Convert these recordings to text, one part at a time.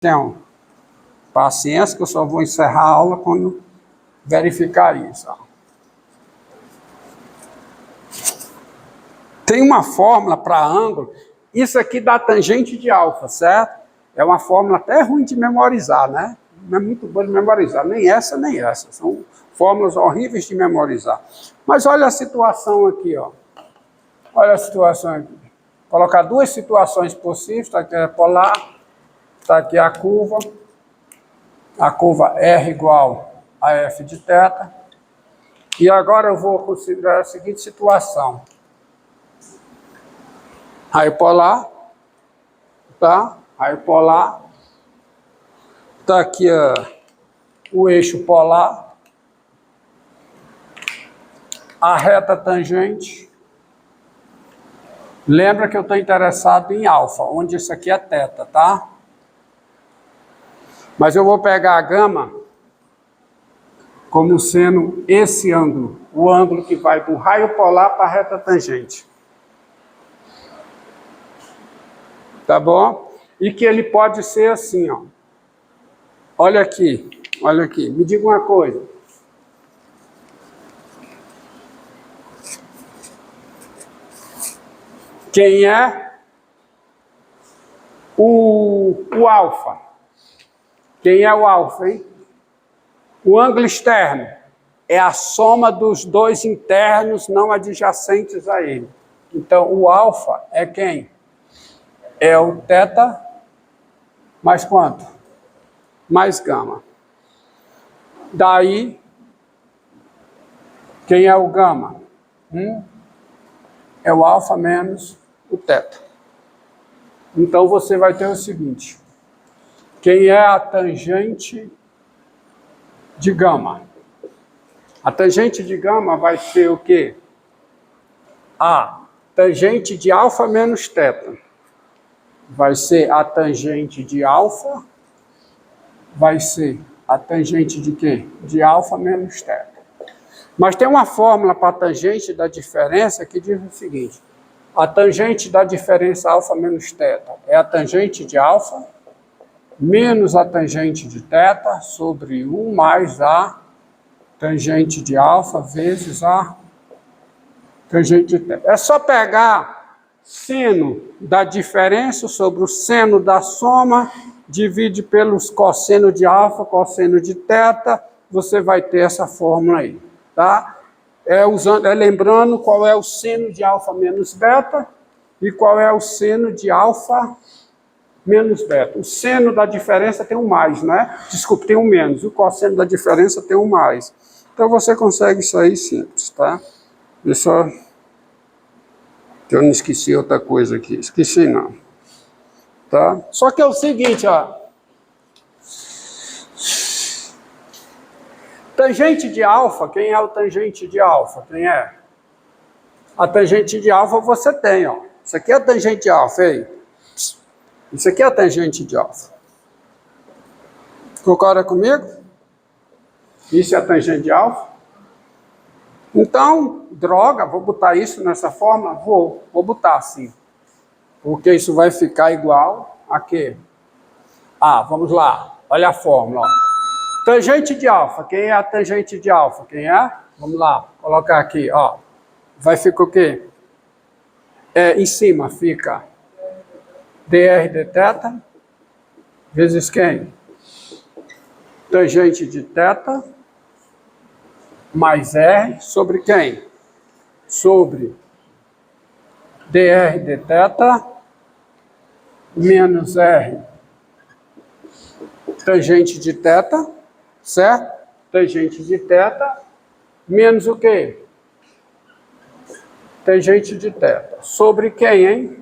Tenham paciência que eu só vou encerrar a aula quando verificar isso. Tem uma fórmula para ângulo. Isso aqui dá tangente de alfa, certo? É uma fórmula até ruim de memorizar, né? Não é muito boa de memorizar, nem essa, nem essa. São fórmulas horríveis de memorizar. Mas olha a situação aqui, ó. Olha a situação aqui. Vou colocar duas situações possíveis, está aqui a polar, está aqui a curva R igual a f de θ. E agora eu vou considerar a seguinte situação. Raio polar, tá? Raio polar. Está aqui o eixo polar. A reta tangente. Lembra que eu estou interessado em alfa, onde isso aqui é θ, tá? Mas eu vou pegar a gama como sendo esse ângulo, o ângulo que vai do raio polar para a reta tangente. Tá bom? E que ele pode ser assim, ó. Olha aqui, olha aqui. Me diga uma coisa. Quem é o alfa? Quem é o alfa, hein? O ângulo externo é a soma dos dois internos não adjacentes a ele. Então, o alfa é quem? É o θ mais quanto? Mais gama. Daí, quem é o gama? É o alfa menos o θ. Então, você vai ter o seguinte. Quem é a tangente de gama? A tangente de gama vai ser o quê? A tangente de alfa menos θ. Vai ser a tangente de alfa, vai ser a tangente de quê? De alfa menos θ. Mas tem uma fórmula para a tangente da diferença que diz o seguinte. A tangente da diferença alfa menos θ é a tangente de alfa menos a tangente de θ sobre 1 mais a tangente de alfa vezes a tangente de θ. É só pegar seno da diferença sobre o seno da soma, divide pelos cosseno de alfa, cosseno de θ, você vai ter essa fórmula aí, tá? Lembrando qual é o seno de alfa menos beta e qual é o seno de alfa menos beta. O seno da diferença tem um mais, né? Desculpe, tem um menos. O cosseno da diferença tem um mais. Então você consegue isso aí simples, tá? Deixa eu não esqueci outra coisa aqui. Esqueci não. Tá? Só que é o seguinte, ó. Tangente de alfa, quem é o tangente de alfa? Quem é? A tangente de alfa você tem, ó. Isso aqui é a tangente de alfa, aí. Isso aqui é a tangente de alfa. Concorda comigo? Isso é a tangente de alfa? Então, droga, vou botar isso nessa forma? Vou botar assim. Porque isso vai ficar igual a quê? Vamos lá. Olha a fórmula, ó. Tangente de alfa. Quem é a tangente de alfa? Quem é? Vamos lá. Colocar aqui, ó. Vai ficar o quê? Em cima fica dr dθ vezes quem? Tangente de θ mais r sobre quem? Sobre dr dθ menos r tangente de θ, certo? Tangente de θ menos o quê? Tangente de θ. Sobre quem, hein?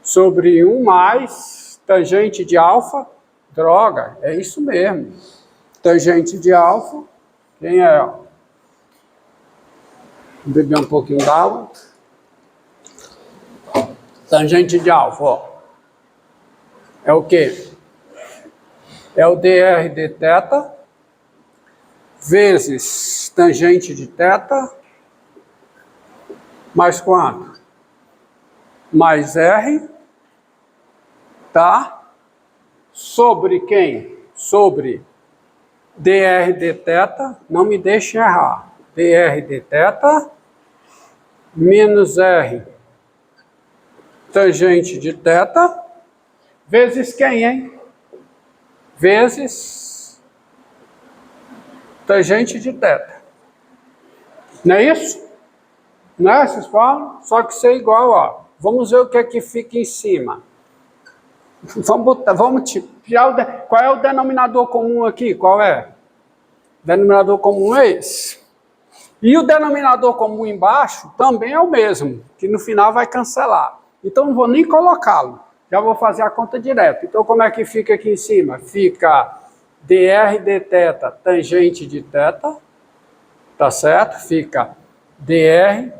Sobre 1 mais tangente de alfa. Droga, é isso mesmo. Tangente de alfa. Quem é? Vou beber um pouquinho d'água. Tangente de alfa, ó. É o quê? É o dr dθ vezes tangente de θ mais quanto? Mais r, tá? sobre quem? Sobre dr de θ, não me deixe errar, dr de θ menos r tangente de θ, vezes quem, hein? Vezes tangente de θ. Não é isso? Não é, vocês falam? Só que isso é igual, ó. Vamos ver o que é que fica em cima. Vamos tirar qual é o denominador comum aqui? Qual é? O denominador comum é esse. E o denominador comum embaixo também é o mesmo, que no final vai cancelar. Então não vou nem colocá-lo, já vou fazer a conta direto. Então como é que fica aqui em cima? Fica dr de θ tangente de θ, tá certo? Fica dr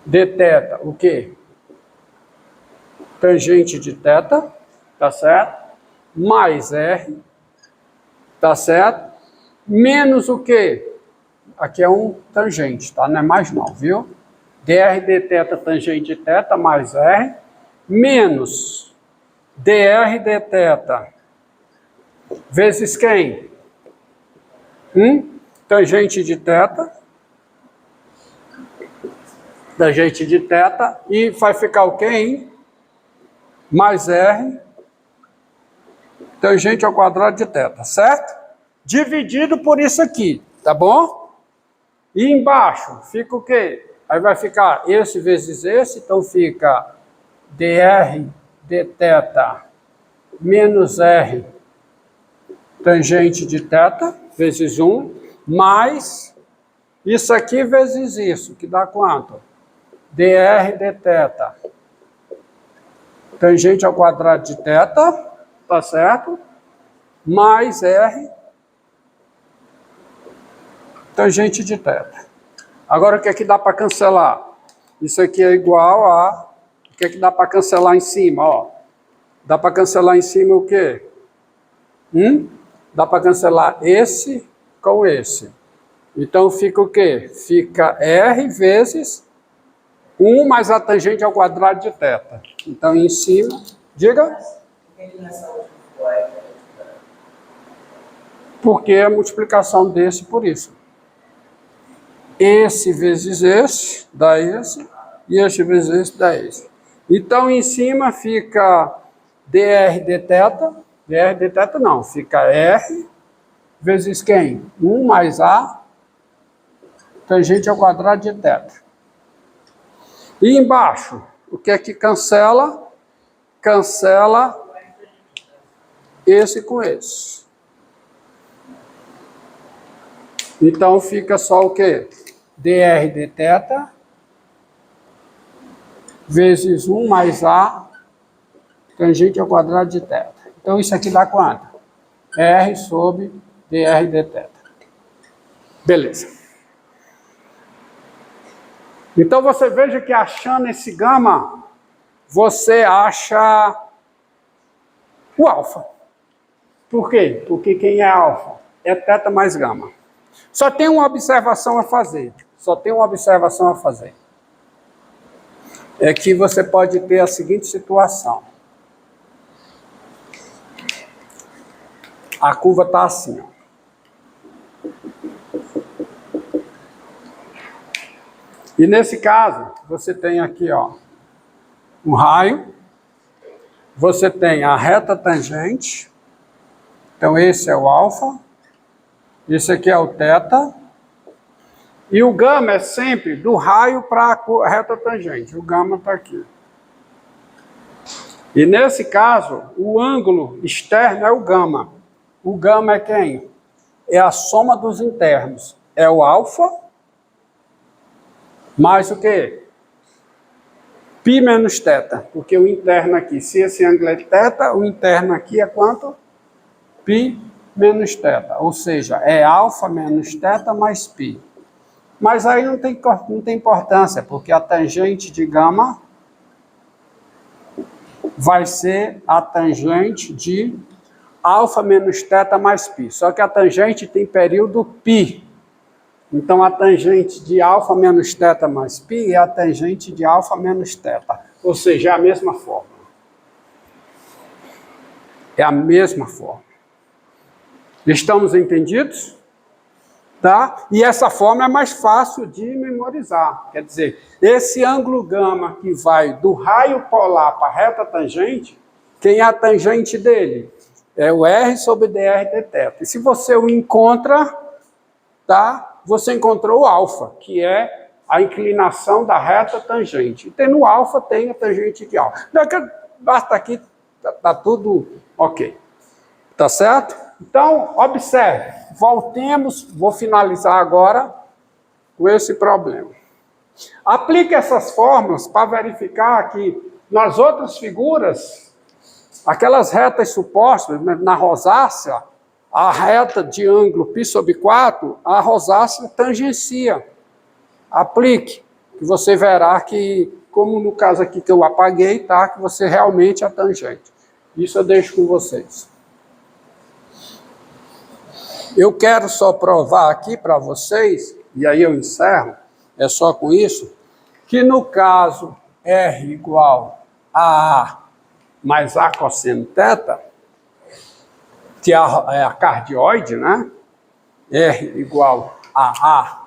de θ, o quê? Tangente de θ, tá certo? Mais r, tá certo? Menos o quê? Aqui é um tangente, tá? Não é mais não, viu? dr de θ tangente de θ mais r, menos dr de θ vezes quem? Tangente de θ, tangente de θ, e vai ficar o quê, hein? Mais r, tangente ao quadrado de θ, certo? Dividido por isso aqui, tá bom? E embaixo fica o quê? Aí vai ficar esse vezes esse, então fica dr de θ menos r tangente de θ, vezes 1, mais isso aqui vezes isso, que dá quanto? dr de θ tangente ao quadrado de θ, tá certo? Mais r tangente de θ. Agora o que é que dá para cancelar? Isso aqui é igual a... O que é que dá para cancelar em cima? Ó, dá para cancelar em cima o quê? Dá para cancelar esse com esse. Então fica o quê? Fica r vezes 1 mais a tangente ao quadrado de θ. Então em cima... Diga. Porque é a multiplicação desse por isso. Esse vezes esse dá esse, e este vezes esse dá esse. Então, em cima fica dr de θ, dr de θ não, fica r vezes quem? 1 mais a tangente ao quadrado de θ. E embaixo, o que é que cancela? Cancela esse com esse. Então, fica só o quê? dr de θ vezes 1 mais a tangente ao quadrado de θ. Então, isso aqui dá quanto? R sobre dr de θ. Beleza. Então, você veja que achando esse gama, você acha o alfa. Por quê? Porque quem é alfa? É θ mais gama. Só tem uma observação a fazer. Só tem uma observação a fazer. É que você pode ter a seguinte situação. A curva está assim, ó. E nesse caso, você tem aqui, ó, um raio. Você tem a reta tangente. Então, esse é o alfa. Esse aqui é o θ. E o gama é sempre do raio para a reta tangente. O gama está aqui. E nesse caso, o ângulo externo é o gama. O gama é quem? É a soma dos internos. É o alfa mais o quê? Π menos θ. Porque o interno aqui, se esse ângulo é θ, o interno aqui é quanto? Π menos θ. Ou seja, é alfa menos θ mais π. Mas aí não tem importância, porque a tangente de gama vai ser a tangente de alfa menos θ mais π. Só que a tangente tem período π. Então, a tangente de alfa menos θ mais π é a tangente de alfa menos θ. Ou seja, é a mesma fórmula. É a mesma forma. Estamos entendidos? Tá? E essa forma é mais fácil de memorizar. Quer dizer, esse ângulo gama que vai do raio polar para a reta tangente, quem é a tangente dele? É o R sobre dr dθ. E se você o encontra, tá? Você encontrou o alfa, que é a inclinação da reta tangente. E tendo alfa, tem a tangente de alfa. Basta aqui, tá tudo ok. Tá certo? Então, observe. Voltemos, vou finalizar agora com esse problema. Aplique essas fórmulas para verificar que nas outras figuras, aquelas retas supostas, na rosácea, a reta de ângulo π sobre 4, a rosácea tangencia. Aplique, que você verá que, como no caso aqui que eu apaguei, tá? Que você realmente é tangente. Isso eu deixo com vocês. Eu quero só provar aqui para vocês, e aí eu encerro, é só com isso, que no caso R igual a A mais A cosseno θ, que é a cardioide, né? R igual a A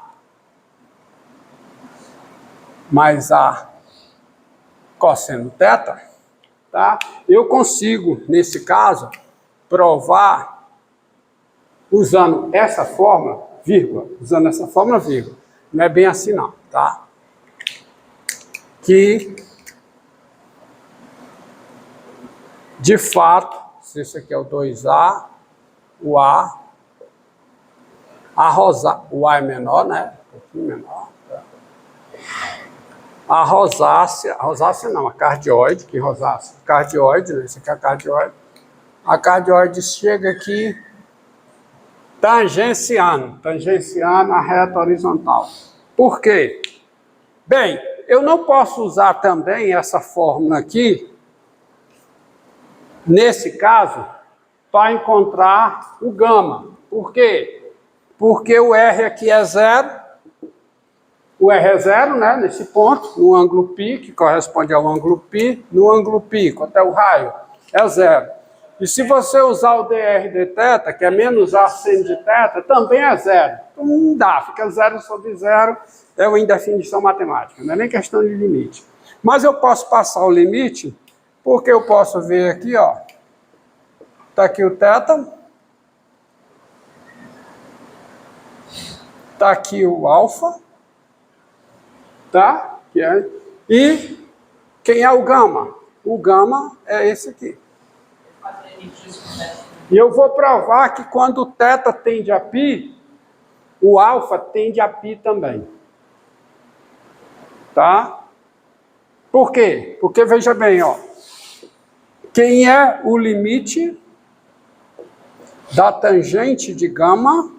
mais A cosseno θ, tá? Eu consigo, nesse caso, provar usando essa fórmula, vírgula, não é bem assim não, tá? Que, de fato, se esse aqui é o 2A, o A é menor, né? Um pouquinho menor. Tá? A cardioide, que rosácea? Cardioide, né? Esse aqui é a cardioide. A cardioide chega aqui tangenciando a reta horizontal. Por quê? Bem, eu não posso usar também essa fórmula aqui, nesse caso, para encontrar o gama. Por quê? Porque o R aqui é zero, o R é zero, né, nesse ponto, no ângulo π, que corresponde ao ângulo π, no ângulo π, quanto é o raio? É zero. E se você usar o dr dθ, que é menos A seno de θ, também é zero. Então não dá, fica zero sobre zero, é uma indefinição matemática, não é nem questão de limite. Mas eu posso passar o limite, porque eu posso ver aqui, ó, está aqui o θ, está aqui o alfa, tá? E quem é o gama? O gama é esse aqui. E eu vou provar que quando o θ tende a π, o alfa tende a π também. Tá? Por quê? Porque, veja bem, ó, quem é o limite da tangente de gama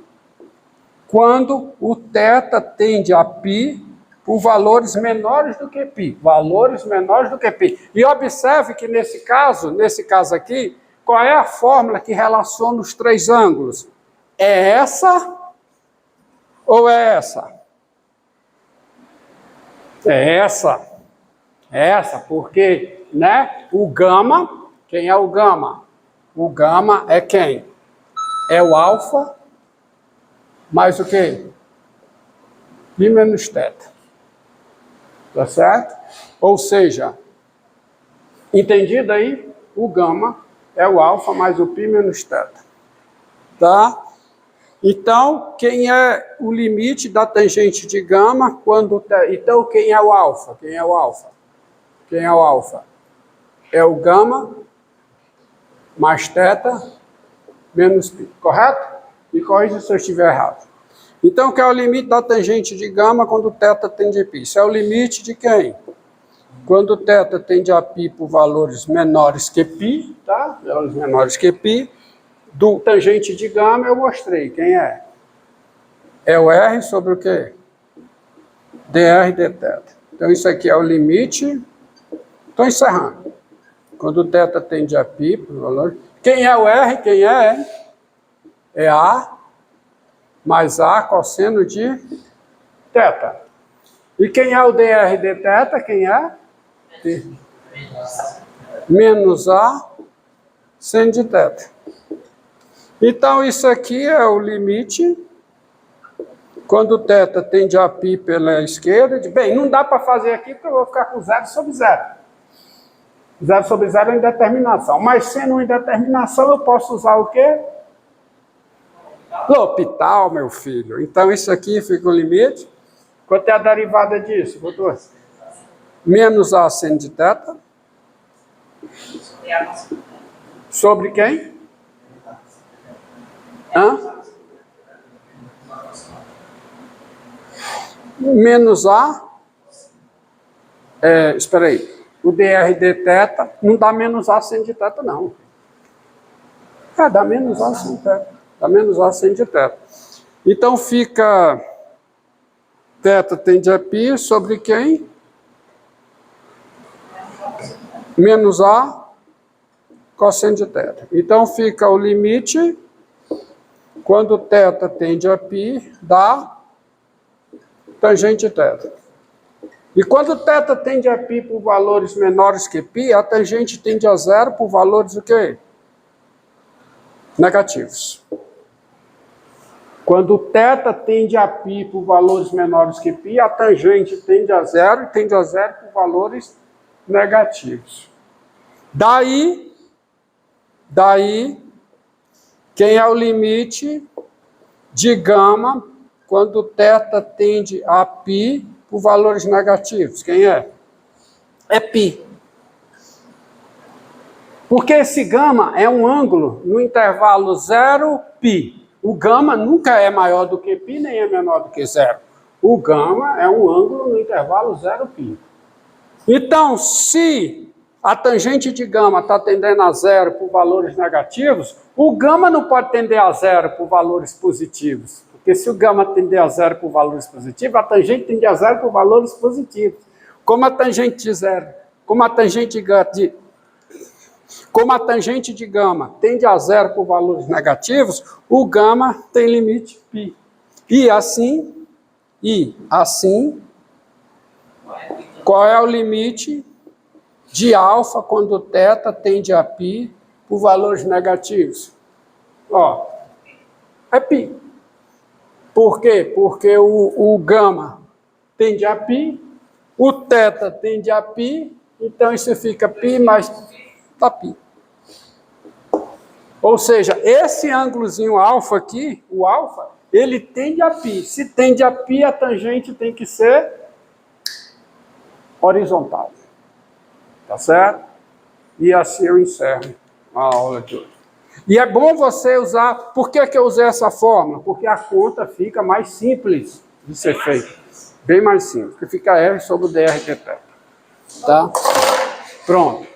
quando o θ tende a π por valores menores do que π. Valores menores do que π. E observe que nesse caso aqui, qual é a fórmula que relaciona os três ângulos? É essa ou é essa? É essa. É essa, porque, né, o gama, quem é o gama? O gama é quem? É o alfa mais o quê? π menos θ. Tá certo? Ou seja, entendido aí? O gama é o alfa mais o π menos θ. Tá? Então, quem é o limite da tangente de gama quando... Então, quem é o alfa? Quem é o alfa? Quem é o alfa? É o gama mais θ menos π. Correto? Me corrija se eu estiver errado. Então, que é o limite da tangente de gama quando θ tende a π? Isso é o limite de quem? Quando θ tende a π por valores menores que π, tá? Valores menores que π, do tangente de gama eu mostrei. Quem é? É o R sobre o quê? dr dθ. Então, isso aqui é o limite. Estou encerrando. Quando θ tende a π por valores... Quem é o R? Quem é? É A mais A cosseno de θ. E quem é o dr dθ? Quem é? Menos A seno de θ. Então, isso aqui é o limite quando θ tende a π pela esquerda. Bem, não dá para fazer aqui porque eu vou ficar com 0 sobre 0. 0 sobre 0 é indeterminação. Mas sendo uma indeterminação, eu posso usar o quê? L'Hopital, meu filho. Então, isso aqui fica o limite. Quanto é a derivada disso, doutor? Menos a seno de θ. Sobre quem? Hã? Menos a... espera aí. O dr dθ não dá menos a seno de θ, não. Dá menos a seno de θ. Dá menos a seno de θ. Então fica... θ tende a π sobre quem? Menos a cosseno de θ. Então fica o limite quando θ tende a π da tangente θ. E quando θ tende a π por valores menores que π, a tangente tende a zero por valores o quê? Negativos. Quando θ tende a π por valores menores que π, a tangente tende a zero e tende a zero por valores negativos. Daí, quem é o limite de gama quando θ tende a π por valores negativos? Quem é? É π. Porque esse gama é um ângulo no intervalo 0, π. O gama nunca é maior do que π, nem é menor do que zero. O gama é um ângulo no intervalo 0, π. Então, se a tangente de gama está tendendo a zero por valores negativos, o gama não pode tender a zero por valores positivos. Porque se o gama tender a zero por valores positivos, a tangente tende a zero por valores positivos. Como a tangente de zero, como a tangente de gama tende a zero por valores negativos, o gama tem limite π. E assim, qual é o limite de alfa quando θ tende a π por valores negativos? Ó, é π. Por quê? Porque o gama tende a π, o θ tende a π, então isso fica π mais π. Ou seja, esse ângulozinho alfa aqui, o alfa, ele tende a π. Se tende a π, a tangente tem que ser horizontal. Tá certo? E assim eu encerro a aula de hoje. E é bom você usar... Por que eu usei essa fórmula? Porque a conta fica mais simples de ser feita. Bem mais simples. Porque fica R sobre o dr dθ. Tá? Pronto.